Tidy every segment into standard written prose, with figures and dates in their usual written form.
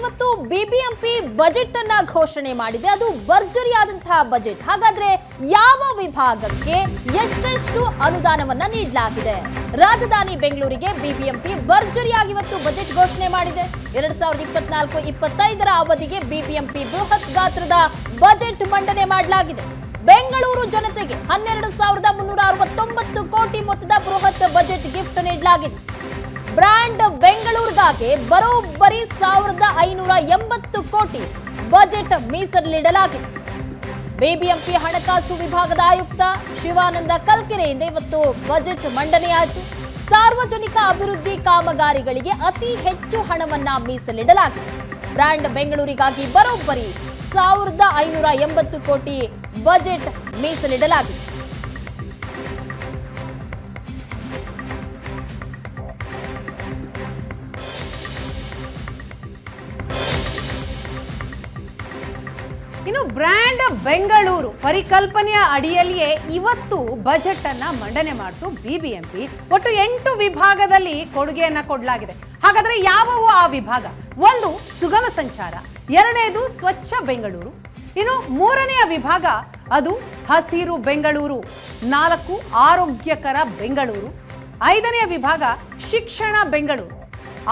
ಇವತ್ತು BBMP budget ಅನ್ನ ಘೋಷಣೆ ಮಾಡಿದೆ. ಅದು ಭರ್ಜರಿಯಾದಂತಹ ಬಜೆಟ್. ಹಾಗಾದ್ರೆ ಯಾವ ವಿಭಾಗಕ್ಕೆ ಎಷ್ಟೆಷ್ಟು ಅನುದಾನವನ್ನ ನೀಡಲಾಗಿದೆ? ರಾಜಧಾನಿ ಬೆಂಗಳೂರಿಗೆ ಬಿಬಿಎಂಪಿ ಭರ್ಜರಿಯಾಗಿ ಇವತ್ತು ಬಜೆಟ್ ಘೋಷಣೆ ಮಾಡಿದೆ. 2024-25ರ ಅವಧಿಗೆ ಬಿಬಿಎಂಪಿ ಬೃಹತ್ ಗಾತ್ರದ ಬಜೆಟ್ ಮಂಡನೆ ಮಾಡಲಾಗಿದೆ. ಬೆಂಗಳೂರು ಜನತೆಗೆ 12,369 ಕೋಟಿ ಮೊತ್ತದ ಬೃಹತ್ ಬಜೆಟ್ ಗಿಫ್ಟ್ ನೀಡಲಾಗಿದೆ. ಬ್ರ್ಯಾಂಡ್ ಬೆಂಗಳೂರಿಗಾಗಿ ಬರೋಬ್ಬರಿ 1,580 ಕೋಟಿ ಬಜೆಟ್ ಮೀಸಲಿಡಲಾಗಿದೆ. ಬಿಬಿಎಂಪಿ ಹಣಕಾಸು ವಿಭಾಗದ ಆಯುಕ್ತ ಶಿವಾನಂದ ಕಲ್ಕೆರೆಯಿಂದ ಇವತ್ತು ಬಜೆಟ್ ಮಂಡನೆಯಾಯಿತು. ಸಾರ್ವಜನಿಕ ಅಭಿವೃದ್ಧಿ ಕಾಮಗಾರಿಗಳಿಗೆ ಅತಿ ಹೆಚ್ಚು ಹಣವನ್ನ ಮೀಸಲಿಡಲಾಗಿದೆ. ಬ್ರ್ಯಾಂಡ್ ಬೆಂಗಳೂರಿಗಾಗಿ ಬರೋಬ್ಬರಿ 1,580 ಕೋಟಿ ಬಜೆಟ್ ಮೀಸಲಿಡಲಾಗಿದೆ. ಇನ್ನು ಬ್ರ್ಯಾಂಡ್ ಬೆಂಗಳೂರು ಪರಿಕಲ್ಪನೆಯ ಅಡಿಯಲ್ಲಿಯೇ ಇವತ್ತು ಬಜೆಟ್ ಅನ್ನ ಮಂಡನೆ ಮಾಡಿತು ಬಿಬಿಎಂಪಿ. ಒಟ್ಟು 8 ವಿಭಾಗದಲ್ಲಿ ಕೊಡುಗೆಯನ್ನ ಕೊಡಲಾಗಿದೆ. ಹಾಗಾದ್ರೆ ಯಾವುವು ಆ ವಿಭಾಗ? 1 ಸುಗಮ ಸಂಚಾರ, 2ನೇದು ಸ್ವಚ್ಛ ಬೆಂಗಳೂರು, ಇನ್ನು 3ನೆಯ ವಿಭಾಗ ಅದು ಹಸಿರು ಬೆಂಗಳೂರು, 4 ಆರೋಗ್ಯಕರ ಬೆಂಗಳೂರು, 5ನೆಯ ವಿಭಾಗ ಶಿಕ್ಷಣ ಬೆಂಗಳೂರು,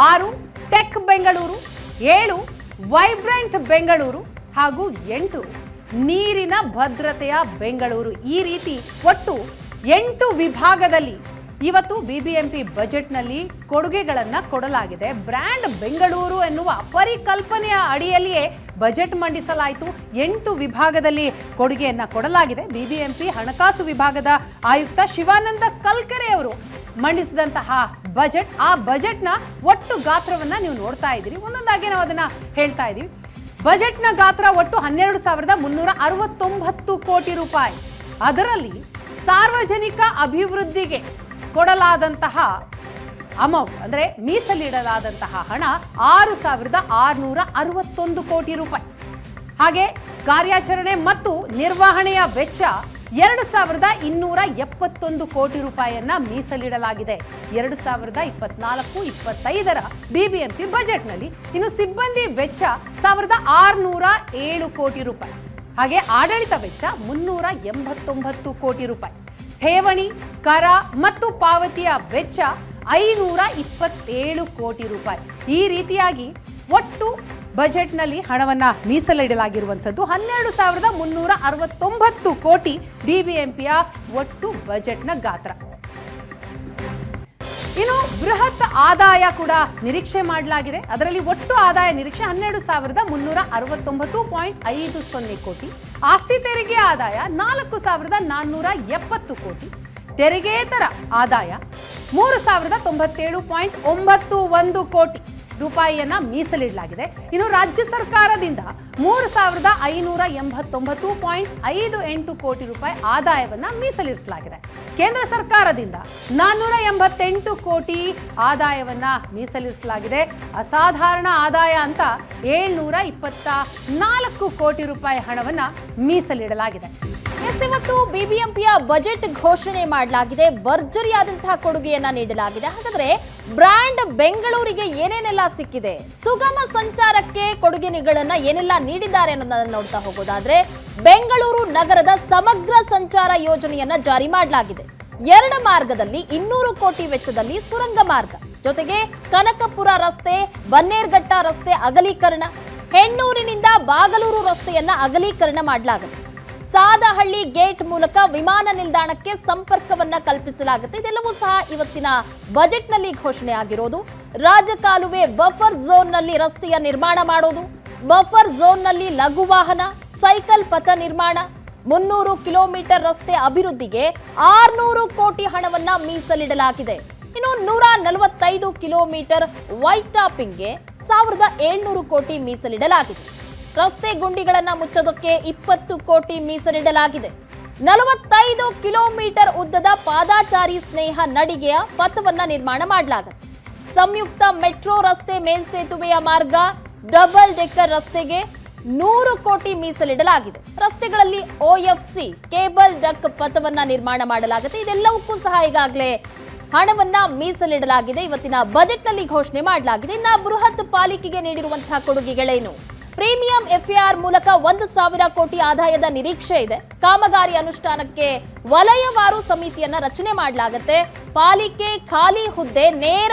6 ಟೆಕ್ ಬೆಂಗಳೂರು, 7 ವೈಬ್ರೆಂಟ್ ಬೆಂಗಳೂರು ಹಾಗೂ 8 ನೀರಿನ ಭದ್ರತೆಯ ಬೆಂಗಳೂರು. ಈ ರೀತಿ ಒಟ್ಟು 8 ವಿಭಾಗದಲ್ಲಿ ಇವತ್ತು ಬಿಬಿಎಂಪಿ ಬಜೆಟ್ನಲ್ಲಿ ಕೊಡುಗೆಗಳನ್ನು ಕೊಡಲಾಗಿದೆ. ಬ್ರ್ಯಾಂಡ್ ಬೆಂಗಳೂರು ಎನ್ನುವ ಪರಿಕಲ್ಪನೆಯ ಅಡಿಯಲ್ಲಿಯೇ ಬಜೆಟ್ ಮಂಡಿಸಲಾಯಿತು. 8 ವಿಭಾಗದಲ್ಲಿ ಕೊಡುಗೆಯನ್ನು ಕೊಡಲಾಗಿದೆ. ಬಿಬಿಎಂಪಿ ಹಣಕಾಸು ವಿಭಾಗದ ಆಯುಕ್ತ ಶಿವಾನಂದ ಕಲ್ಕೆರೆ ಅವರು ಮಂಡಿಸಿದಂತಹ ಬಜೆಟ್, ಆ ಬಜೆಟ್ನ ಒಟ್ಟು ಗಾತ್ರವನ್ನು ನೀವು ನೋಡ್ತಾ ಇದ್ದೀರಿ. ಒಂದೊಂದಾಗಿ ನಾವು ಅದನ್ನು ಹೇಳ್ತಾ ಇದ್ದೀವಿ. ಬಜೆಟ್ನ ಗಾತ್ರ ಒಟ್ಟು 12,369 ಕೋಟಿ ರೂಪಾಯಿ. ಅದರಲ್ಲಿ ಸಾರ್ವಜನಿಕ ಅಭಿವೃದ್ಧಿಗೆ ಕೊಡಲಾದಂತಹ ಅಮೌಂಟ್ ಅಂದರೆ ಮೀಸಲಿಡಲಾದಂತಹ ಹಣ 6,661 ಕೋಟಿ ರೂಪಾಯಿ. ಹಾಗೆ ಕಾರ್ಯಾಚರಣೆ ಮತ್ತು ನಿರ್ವಹಣೆಯ ವೆಚ್ಚ 2,271 ಕೋಟಿ ರೂಪಾಯಿಯನ್ನ ಮೀಸಲಿಡಲಾಗಿದೆ 2024-25ರ ಬಿಬಿಎಂಪಿ ಬಜೆಟ್ನಲ್ಲಿ. ಇನ್ನು ಸಿಬ್ಬಂದಿ ವೆಚ್ಚ 1,607 ಕೋಟಿ ರೂಪಾಯಿ. ಹಾಗೆ ಆಡಳಿತ ವೆಚ್ಚ 389 ಕೋಟಿ ರೂಪಾಯಿ. ಠೇವಣಿ, ಕರ ಮತ್ತು ಪಾವತಿಯ ವೆಚ್ಚ 527 ಕೋಟಿ ರೂಪಾಯಿ. ಈ ರೀತಿಯಾಗಿ ಒಟ್ಟು ಬಜೆಟ್ನಲ್ಲಿ ಹಣವನ್ನು ಮೀಸಲಿಡಲಾಗಿರುವಂಥದ್ದು 12,369 ಕೋಟಿ ಬಿಬಿಎಂಪಿಯ ಒಟ್ಟು ಬಜೆಟ್ನ ಗಾತ್ರ. ಇನ್ನು ಬೃಹತ್ ಆದಾಯ ಕೂಡ ನಿರೀಕ್ಷೆ ಮಾಡಲಾಗಿದೆ. ಅದರಲ್ಲಿ ಒಟ್ಟು ಆದಾಯ ನಿರೀಕ್ಷೆ 12,369.50 ಕೋಟಿ. ಆಸ್ತಿ ತೆರಿಗೆ ಆದಾಯ 4,470 ಕೋಟಿ. ತೆರಿಗೆಯೇತರ ಆದಾಯ 3,097.91 ಕೋಟಿ ರೂಪಾಯಿಯನ್ನ ಮೀಸಲಿಡಲಾಗಿದೆ. ಇನ್ನು ರಾಜ್ಯ ಸರ್ಕಾರದಿಂದ 3,589.58 ಕೋಟಿ ರೂಪಾಯಿ ಆದಾಯವನ್ನ ಮೀಸಲಿರಿಸಲಾಗಿದೆ. ಕೇಂದ್ರ ಸರ್ಕಾರದಿಂದ 488 ಕೋಟಿ ಆದಾಯವನ್ನ ಮೀಸಲಿರಿಸಲಾಗಿದೆ. ಅಸಾಧಾರಣ ಆದಾಯ ಅಂತ 724 ಕೋಟಿ ರೂಪಾಯಿ ಹಣವನ್ನ ಮೀಸಲಿಡಲಾಗಿದೆ. ಇವತ್ತು ಬಿಬಿಎಂಪಿಯ ಬಜೆಟ್ ಘೋಷಣೆ ಮಾಡಲಾಗಿದೆ. ಭರ್ಜರಿಯಾದಂತಹ ಕೊಡುಗೆಯನ್ನ ನೀಡಲಾಗಿದೆ. ಹಾಗಾದ್ರೆ ಬ್ರ್ಯಾಂಡ್ ಬೆಂಗಳೂರಿಗೆ ಏನೇನೆಲ್ಲ ಸಿಕ್ಕಿದೆ, ಸುಗಮ ಸಂಚಾರಕ್ಕೆ ಕೊಡುಗೆಗಳನ್ನ ಏನೆಲ್ಲ ನೀಡಿದ್ದಾರೆ ಅನ್ನೋದನ್ನ ನೋಡ್ತಾ ಹೋಗೋದಾದ್ರೆ, ಬೆಂಗಳೂರು ನಗರದ ಸಮಗ್ರ ಸಂಚಾರ ಯೋಜನೆಯನ್ನ ಜಾರಿ ಮಾಡಲಾಗಿದೆ. 2 ಮಾರ್ಗದಲ್ಲಿ 200 ಕೋಟಿ ವೆಚ್ಚದಲ್ಲಿ ಸುರಂಗ ಮಾರ್ಗ, ಜೊತೆಗೆ ಕನಕಪುರ ರಸ್ತೆ, ಬನ್ನೇರ್ಘಟ್ಟ ರಸ್ತೆ ಅಗಲೀಕರಣ, ಹೆಣ್ಣೂರಿನಿಂದ ಬಾಗಲೂರು ರಸ್ತೆಯನ್ನ ಅಗಲೀಕರಣ ಮಾಡಲಾಗುತ್ತೆ. ಸಾದಹಳ್ಳಿ ಗೇಟ್ ಮೂಲಕ ವಿಮಾನ ನಿಲ್ದಾಣಕ್ಕೆ ಸಂಪರ್ಕವನ್ನ ಕಲ್ಪಿಸಲಾಗುತ್ತೆ. ಇದೆಲ್ಲವೂ ಸಹ ಇವತ್ತಿನ ಬಜೆಟ್ನಲ್ಲಿ ಘೋಷಣೆ ಆಗಿರೋದು. ರಾಜಕಾಲುವೆ ಬಫರ್ ಝೋನ್ನಲ್ಲಿ ರಸ್ತೆಯ ನಿರ್ಮಾಣ ಮಾಡೋದು, ಬಫರ್ ಝೋನ್ನಲ್ಲಿ ಲಘು ವಾಹನ, ಸೈಕಲ್ ಪಥ ನಿರ್ಮಾಣ, 300 ಕಿಲೋಮೀಟರ್ ರಸ್ತೆ ಅಭಿವೃದ್ಧಿಗೆ 600 ಕೋಟಿ ಹಣವನ್ನ ಮೀಸಲಿಡಲಾಗಿದೆ. ಇನ್ನು 145 ಕಿಲೋಮೀಟರ್ ವೈಟ್ ಟಾಪಿಂಗ್ಗೆ 1,700 ಕೋಟಿ ಮೀಸಲಿಡಲಾಗಿದೆ. ರಸ್ತೆ ಗುಂಡಿಗಳನ್ನ ಮುಚ್ಚೋದಕ್ಕೆ 20 ಕೋಟಿ ಮೀಸಲಿಡಲಾಗಿದೆ. 45 ಕಿಲೋಮೀಟರ್ ಉದ್ದದ ಪಾದಾಚಾರಿ ಸ್ನೇಹ ನಡಿಗೆಯ ಪಥವನ್ನ ನಿರ್ಮಾಣ ಮಾಡಲಾಗುತ್ತೆ. ಸಂಯುಕ್ತ ಮೆಟ್ರೋ ರಸ್ತೆ ಮೇಲ್ಸೇತುವೆಯ ಮಾರ್ಗ, ಡಬಲ್ ಡೆಕ್ಕರ್ ರಸ್ತೆಗೆ 100 ಕೋಟಿ ಮೀಸಲಿಡಲಾಗಿದೆ. ರಸ್ತೆಗಳಲ್ಲಿ OFC ಕೇಬಲ್ ಡಕ್ ಪಥವನ್ನ ನಿರ್ಮಾಣ ಮಾಡಲಾಗುತ್ತೆ. ಇದೆಲ್ಲವಕ್ಕೂ ಸಹ ಈಗಾಗಲೇ ಹಣವನ್ನ ಮೀಸಲಿಡಲಾಗಿದೆ. ಇವತ್ತಿನ ಬಜೆಟ್ನಲ್ಲಿ ಘೋಷಣೆ ಮಾಡಲಾಗಿದೆ. ಇನ್ನು ಬೃಹತ್ ಪಾಲಿಕೆಗೆ ನೀಡಿರುವಂತಹ ಕೊಡುಗೆಗಳೇನು? ಪ್ರೀಮಿಯಂ ಎಫ್ಎಆರ್ ಮೂಲಕ 1,000 ಕೋಟಿ ಆದಾಯದ ನಿರೀಕ್ಷೆ ಇದೆ. ಕಾಮಗಾರಿ ಅನುಷ್ಠಾನಕ್ಕೆ ವಲಯವಾರು ಸಮಿತಿಯನ್ನ ರಚನೆ ಮಾಡಲಾಗುತ್ತೆ. ಪಾಲಿಕೆ ಖಾಲಿ ಹುದ್ದೆ ನೇರ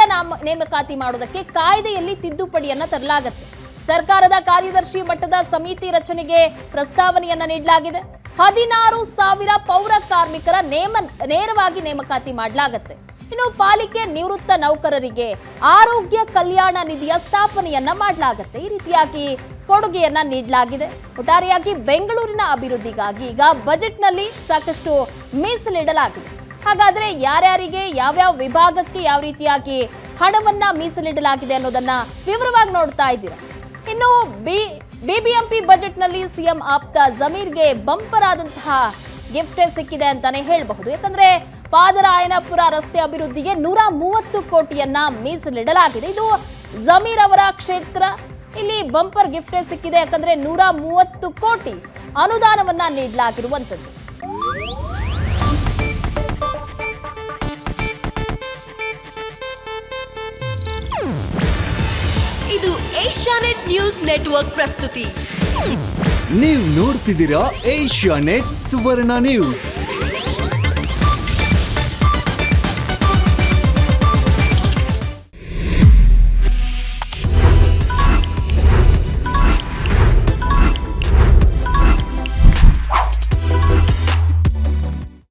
ನೇಮಕಾತಿ ಮಾಡೋದಕ್ಕೆ ಕಾಯ್ದೆಯಲ್ಲಿ ತಿದ್ದುಪಡಿಯನ್ನ ತರಲಾಗುತ್ತೆ. ಸರ್ಕಾರದ ಕಾರ್ಯದರ್ಶಿ ಮಟ್ಟದ ಸಮಿತಿ ರಚನೆಗೆ ಪ್ರಸ್ತಾವನೆಯನ್ನ ನೀಡಲಾಗಿದೆ. 16,000 ಪೌರ ಕಾರ್ಮಿಕರ ನೇರವಾಗಿ ನೇಮಕಾತಿ ಮಾಡಲಾಗುತ್ತೆ. ಇನ್ನು ಪಾಲಿಕೆ ನಿವೃತ್ತ ನೌಕರರಿಗೆ ಆರೋಗ್ಯ ಕಲ್ಯಾಣ ನಿಧಿಯ ಸ್ಥಾಪನೆಯನ್ನ ಮಾಡಲಾಗುತ್ತೆ. ಈ ರೀತಿಯಾಗಿ ಕೊಡುಗೆಯನ್ನ ನೀಡಲಾಗಿದೆ. ಒಟ್ಟಾರೆಯಾಗಿ ಬೆಂಗಳೂರಿನ ಅಭಿವೃದ್ಧಿಗಾಗಿ ಈಗ ಬಜೆಟ್ನಲ್ಲಿ ಸಾಕಷ್ಟು ಮೀಸಲಿಡಲಾಗಿದೆ. ಹಾಗಾದ್ರೆ ಯಾರ್ಯಾರಿಗೆ ಯಾವ್ಯಾವ ವಿಭಾಗಕ್ಕೆ ಯಾವ ರೀತಿಯಾಗಿ ಹಣವನ್ನ ಮೀಸಲಿಡಲಾಗಿದೆ ಅನ್ನೋದನ್ನ ವಿವರವಾಗಿ ನೋಡ್ತಾ ಇದ್ದೀರಾ. ಇನ್ನು ಬಿಬಿಎಂಪಿ ಬಜೆಟ್ನಲ್ಲಿ ಸಿಎಂ ಆಪ್ತ ಜಮೀರ್ಗೆ ಬಂಪರ್ ಆದಂತಹ ಗಿಫ್ಟ್ ಸಿಕ್ಕಿದೆ ಅಂತಾನೆ ಹೇಳಬಹುದು. ಯಾಕಂದ್ರೆ ಪಾದರಾಯನಪುರ ರಸ್ತೆ ಅಭಿವೃದ್ಧಿಗೆ 130 ಕೋಟಿಯನ್ನ ಮೀಸಲಿಡಲಾಗಿದೆ. ಇದು ಜಮೀರ್ ಅವರ ಕ್ಷೇತ್ರ. ಇಲ್ಲಿ ಬಂಪರ್ ಗಿಫ್ಟ್ ಸಿಕ್ಕಿದೆ. ಯಾಕಂದ್ರೆ 130 ಕೋಟಿ ಅನುದಾನವನ್ನ ನೀಡಲಾಗಿರುವಂತದ್ದು. ಇದು ಏಷ್ಯಾನೆಟ್ ನ್ಯೂಸ್ ನೆಟ್ವರ್ಕ್ ಪ್ರಸ್ತುತಿ. ನೀವು ನೋಡ್ತಿದ್ದೀರಾ ಏಷ್ಯಾನೆಟ್ ಸುವರ್ಣ ನ್ಯೂಸ್.